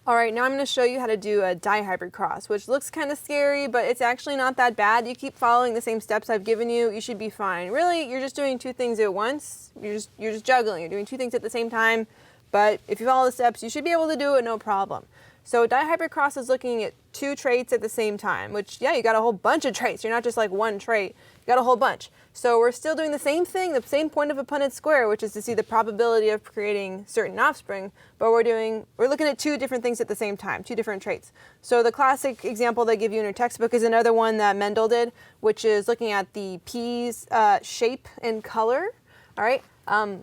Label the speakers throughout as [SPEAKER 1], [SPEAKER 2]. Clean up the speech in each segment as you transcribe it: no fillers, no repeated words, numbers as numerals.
[SPEAKER 1] All right, now I'm going to show you how to do a dihybrid cross, which looks kind of scary, but it's actually not that bad. You keep following the same steps I've given you, you should be fine. Really, you're just doing two things at once. You're just juggling. You're doing two things at the same time, but if you follow the steps, you should be able to do it no problem. So dihybrid cross is looking at two traits at the same time, which, yeah, you got a whole bunch of traits. You're not just like one trait. You got a whole bunch. So we're still doing the same thing, the same point of a Punnett square, which is to see the probability of creating certain offspring, but we're looking at two different things at the same time, two different traits. So the classic example they give you in your textbook is another one that Mendel did, which is looking at the peas' shape and color, all right,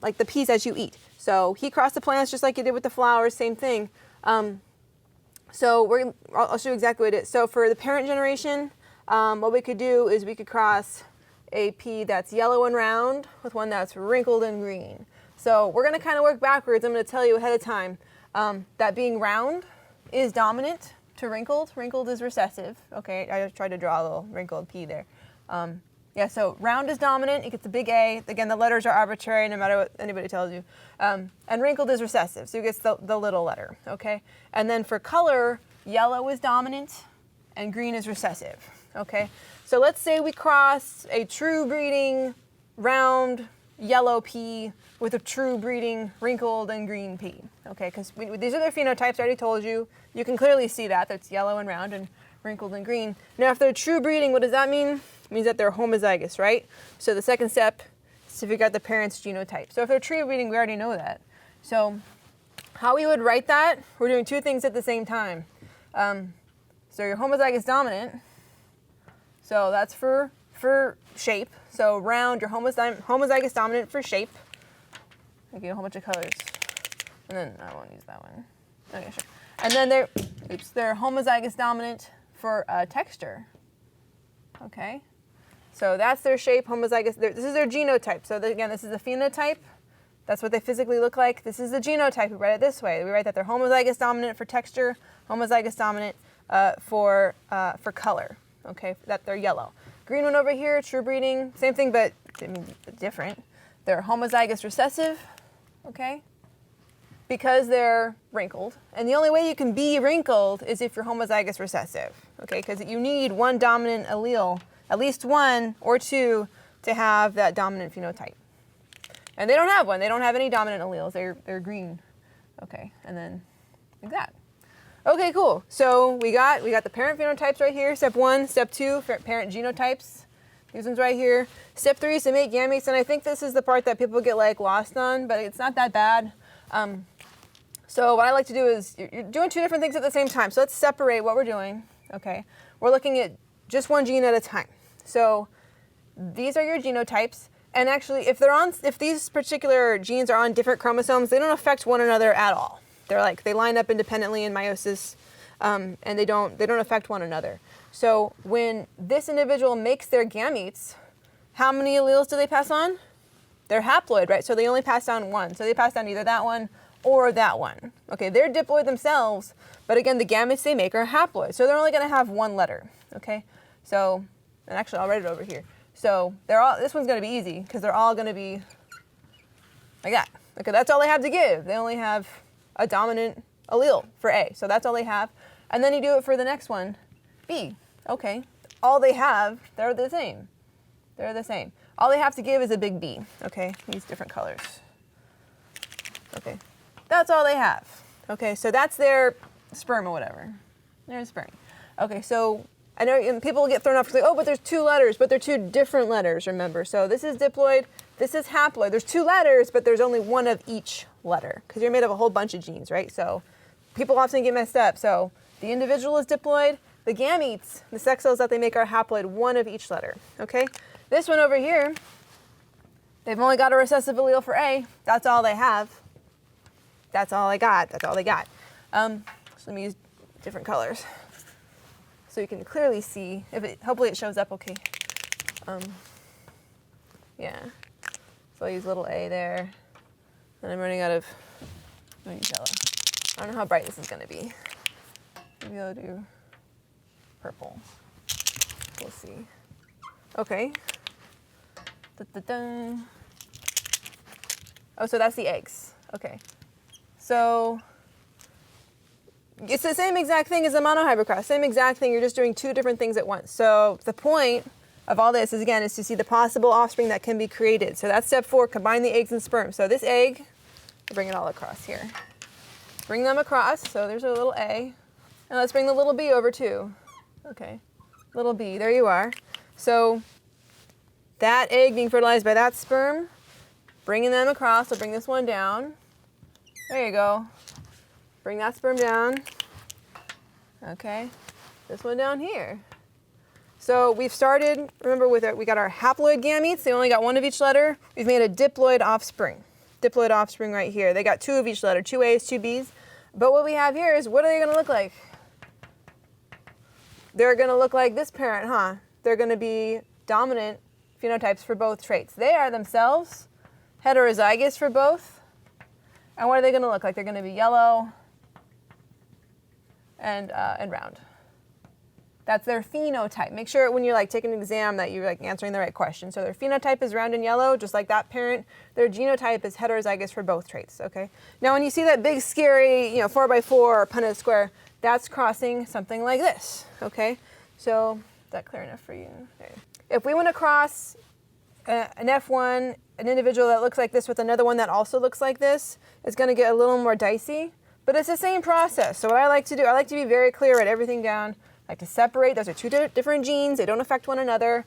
[SPEAKER 1] like the peas as you eat. So he crossed the plants just like he did with the flowers, same thing. So I'll show you exactly what it is. So for the parent generation, what we could do is we could cross a pea that's yellow and round with one that's wrinkled and green. So we're going to kind of work backwards. I'm going to tell you ahead of time that being round is dominant to wrinkled. Wrinkled is recessive. Okay, I just tried to draw a little wrinkled pea there. Yeah, so round is dominant. It gets a big A. Again, the letters are arbitrary no matter what anybody tells you. And wrinkled is recessive, so it gets the little letter, okay? And then for color, yellow is dominant and green is recessive, okay? So let's say we cross a true breeding round yellow pea with a true breeding wrinkled and green pea, okay? Because these are their phenotypes, I already told you. You can clearly see that. That's yellow and round and wrinkled and green. Now, if they're true breeding, what does that mean? It means that they're homozygous, right? So the second step is to figure out the parent's genotype. So if they're true breeding, we already know that. So how we would write that, we're doing two things at the same time. So your homozygous dominant, so that's for shape. So round, your homozygous dominant for shape. I get a whole bunch of colors. And then I won't use that one. Okay, sure. And then they're homozygous dominant for texture. Okay. So that's their shape, homozygous. This is their genotype. So again, this is the phenotype. That's what they physically look like. This is the genotype. We write it this way. We write that they're homozygous dominant for texture, homozygous dominant for color. Okay, that they're yellow. Green one over here, true breeding, same thing, but I mean different. They're homozygous recessive. Okay, because they're wrinkled. And the only way you can be wrinkled is if you're homozygous recessive. Okay, because you need one dominant allele, at least one or two, to have that dominant phenotype. And they don't have one. They don't have any dominant alleles. They're green. Okay, and then like that. Okay, cool. So we got the parent phenotypes right here. Step 1, step 2, parent genotypes. These ones right here. Step 3 is to make gametes, and I think this is the part that people get like lost on, but it's not that bad. So what I like to do is you're doing two different things at the same time. So let's separate what we're doing. Okay, we're looking at just one gene at a time. So these are your genotypes. And actually, if these particular genes are on different chromosomes, they don't affect one another at all. They line up independently in meiosis, and they don't affect one another. So when this individual makes their gametes, how many alleles do they pass on? They're haploid, right? So they only pass down one. So they pass down either that one or that one. Okay, they're diploid themselves, but again, the gametes they make are haploid. So they're only going to have one letter. Okay, so and actually I'll write it over here. So this one's going to be easy because they're all going to be like that. Okay, that's all they have to give. They only have a dominant allele for A. So that's all they have. And then you do it for the next one, B. Okay, all they have, they're the same. They're the same. All they have to give is a big B. Okay, these different colors. Okay, that's all they have. Okay, so that's their sperm or whatever. Their sperm. Okay, so I know people get thrown off because oh, but there's two letters, but they're two different letters, remember. So this is diploid, this is haploid. There's two letters, but there's only one of each letter because you're made of a whole bunch of genes, right? So people often get messed up. So the individual is diploid, the gametes, the sex cells that they make are haploid, one of each letter, okay? This one over here, they've only got a recessive allele for A. That's all they have. That's all I got. That's all they got. So let me use different colors so you can clearly see. Hopefully it shows up okay. Yeah. So I'll use little A there. And I'm running out of yellow. I don't know how bright this is going to be. Maybe I'll do purple. We'll see. Okay. Da-da-dun. Oh, so that's the eggs. Okay. So It's the same exact thing as a monohybrid cross. Same exact thing. You're just doing two different things at once. So the point of all this is, again, is to see the possible offspring that can be created. So that's step 4, combine the eggs and sperm. So this egg, I'll bring it all across here. Bring them across. So there's a little A. And let's bring the little B over too. Okay, little B, there you are. So that egg being fertilized by that sperm, bringing them across, so bring this one down. There you go. Bring that sperm down. Okay, this one down here. So we've started, remember we got our haploid gametes, they only got one of each letter. We've made a diploid offspring. Diploid offspring right here. They got 2 of each letter, 2 A's, 2 B's. But what we have here is, what are they gonna look like? They're gonna look like this parent, huh? They're gonna be dominant phenotypes for both traits. They are themselves heterozygous for both. And what are they gonna look like? They're gonna be yellow and round. That's their phenotype. Make sure when you're like taking an exam that you're like answering the right question. So their phenotype is round and yellow, just like that parent. Their genotype is heterozygous for both traits, okay? Now when you see that big scary, 4x4 or Punnett square, that's crossing something like this, okay? So is that clear enough for you? Okay. If we want to cross an F1, an individual that looks like this with another one that also looks like this, it's going to get a little more dicey, but it's the same process. So what I like to do, I like to be very clear, write everything down. I like to separate, those are 2 different genes, they don't affect one another.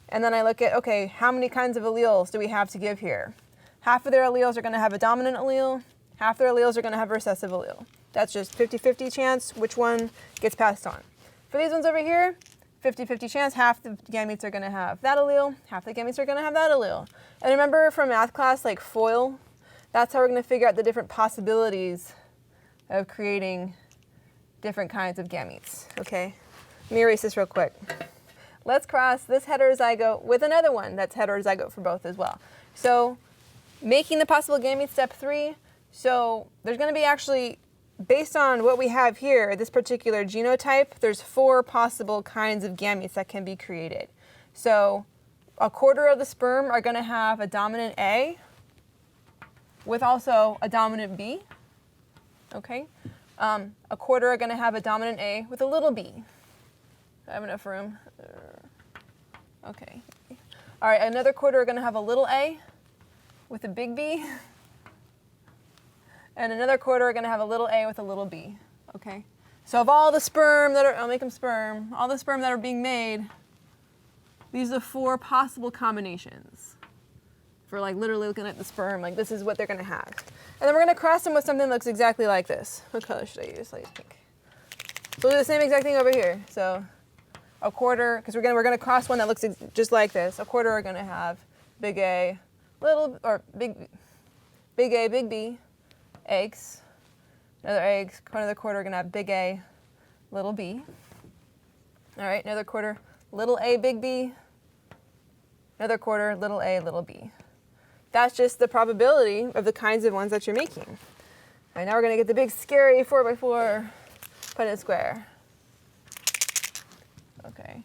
[SPEAKER 1] And then I look at, okay, how many kinds of alleles do we have to give here? Half of their alleles are going to have a dominant allele, half their alleles are going to have a recessive allele. That's just 50-50 chance which one gets passed on. For these ones over here, 50-50 chance, half the gametes are going to have that allele, half the gametes are going to have that allele. And remember from math class, like FOIL, that's how we're going to figure out the different possibilities of creating different kinds of gametes, okay? Let me erase this real quick. Let's cross this heterozygote with another one that's heterozygote for both as well. So making the possible gametes, step 3. So there's going to be actually, based on what we have here, this particular genotype, there's 4 possible kinds of gametes that can be created. So a quarter of the sperm are going to have a dominant A with also a dominant B, okay? A quarter are going to have a dominant A with a little b. I have enough room. Okay. All right, another quarter are going to have a little a with a big B. And another quarter are going to have a little a with a little b. Okay? So of all the sperm that are, I'll make them sperm, all the sperm that are being made, these are 4 possible combinations. For like literally looking at the sperm, like this is what they're going to have. And then we're going to cross them with something that looks exactly like this. What color should I use? Let's pick. So we'll do the same exact thing over here. So a quarter, because we're going to cross one that looks just like this. A quarter are going to have big A, big A, big B, eggs. Another quarter are going to have big A, little b. All right, another quarter, little a, big B. Another quarter, little a, little b. That's just the probability of the kinds of ones that you're making. All right, now we're going to get the big scary 4x4 Punnett square. Okay.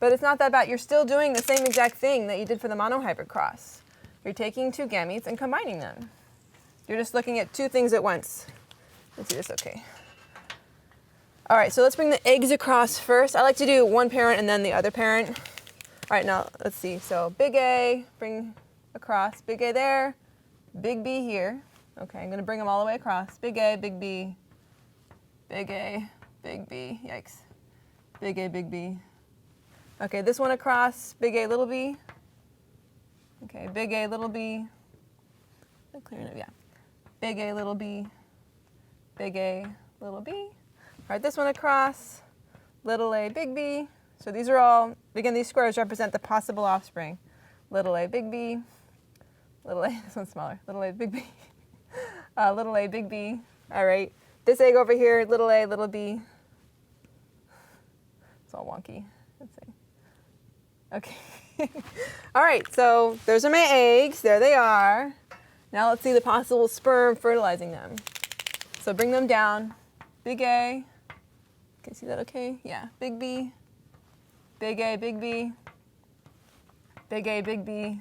[SPEAKER 1] But it's not that bad. You're still doing the same exact thing that you did for the monohybrid cross. You're taking 2 gametes and combining them. You're just looking at 2 things at once. Let's do this, okay. All right, so let's bring the eggs across first. I like to do one parent and then the other parent. All right, now let's see. So big A, bring across. Big A there, big B here. Okay, I'm going to bring them all the way across. Big A, big B, big A, big B. Yikes. Big A, big B. Okay, this one across. Big A, little b. Okay, big A, little b. Clear enough, yeah. Big A, little b. Big A, little b. All right, this one across. Little a, big B. So these are all, again, these squares represent the possible offspring. Little a, big B. Little a, this one's smaller. Little a, big B. Little a, big B. All right. This egg over here, little a, little b. It's all wonky. Let's see. Okay. All right, so those are my eggs. There they are. Now let's see the possible sperm fertilizing them. So bring them down. Big A. Can you see that okay? Yeah. Big B. Big A, big B. Big A, big B.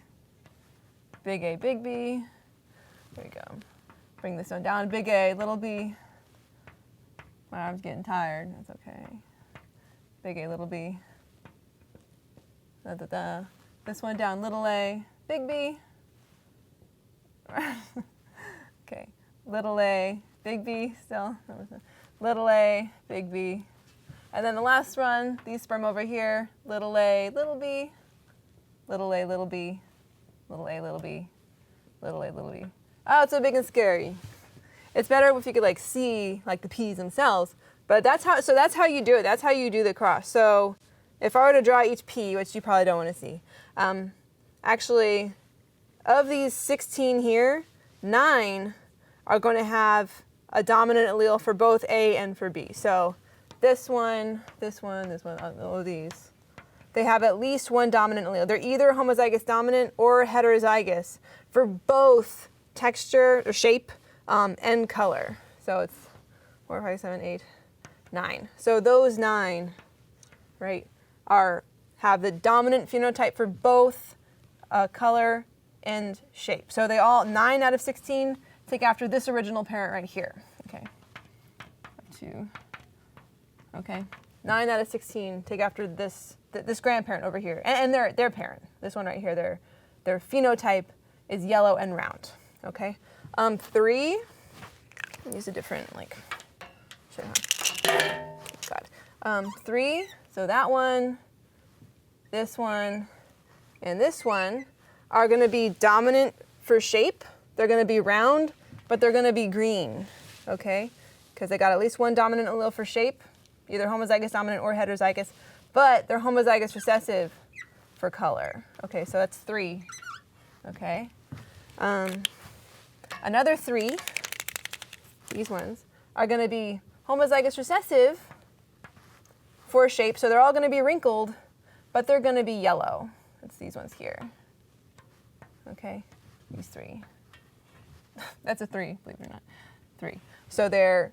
[SPEAKER 1] big A, big B. There we go. Bring this one down, big A, little b. My arm's getting tired, that's okay. Big A, little b. Da, da, da. This one down, little a, big B. Okay, little a, big B still. Little a, big B. And then the last one, these sperm over here, little a, little b, little a, little b, little a, little b, little a, little b. Oh, it's so big and scary. It's better if you could like see like the P's themselves, but that's how you do it. That's how you do the cross. So if I were to draw each P, which you probably don't want to see, actually of these 16 here, 9 are going to have a dominant allele for both A and for B. So this one, all of these, they have at least one dominant allele. They're either homozygous dominant or heterozygous for both texture or shape and color. So it's 4, 5, 7, 8, 9. So those 9, right, have the dominant phenotype for both color and shape. So they all, 9 out of 16, take after this original parent right here. Okay. 2. Okay. 9 out of 16 take after this grandparent over here, and their parent. This one right here, their phenotype is yellow and round. Okay. 3. Use a different God. 3. So that one, this one, and this one are going to be dominant for shape. They're going to be round, but they're going to be green. Okay, because they got at least one dominant allele for shape, either homozygous dominant or heterozygous, but they're homozygous recessive for color. Okay, so that's 3. Okay. Another 3, these ones, are going to be homozygous recessive for shape, so they're all going to be wrinkled, but they're going to be yellow. It's these ones here. Okay, these 3. That's a 3, believe it or not. 3. So they're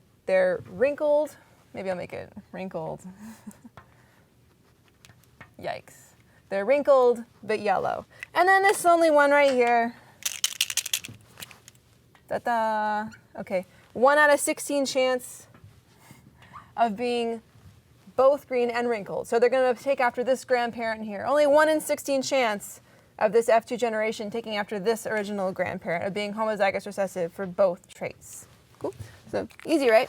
[SPEAKER 1] wrinkled. Maybe I'll make it wrinkled. Yikes. They're wrinkled but yellow. And then this only one right here. Ta-da. Okay, 1 out of 16 chance of being both green and wrinkled. So they're going to take after this grandparent here. Only 1 in 16 chance of this F2 generation taking after this original grandparent of being homozygous recessive for both traits. Cool. So easy, right?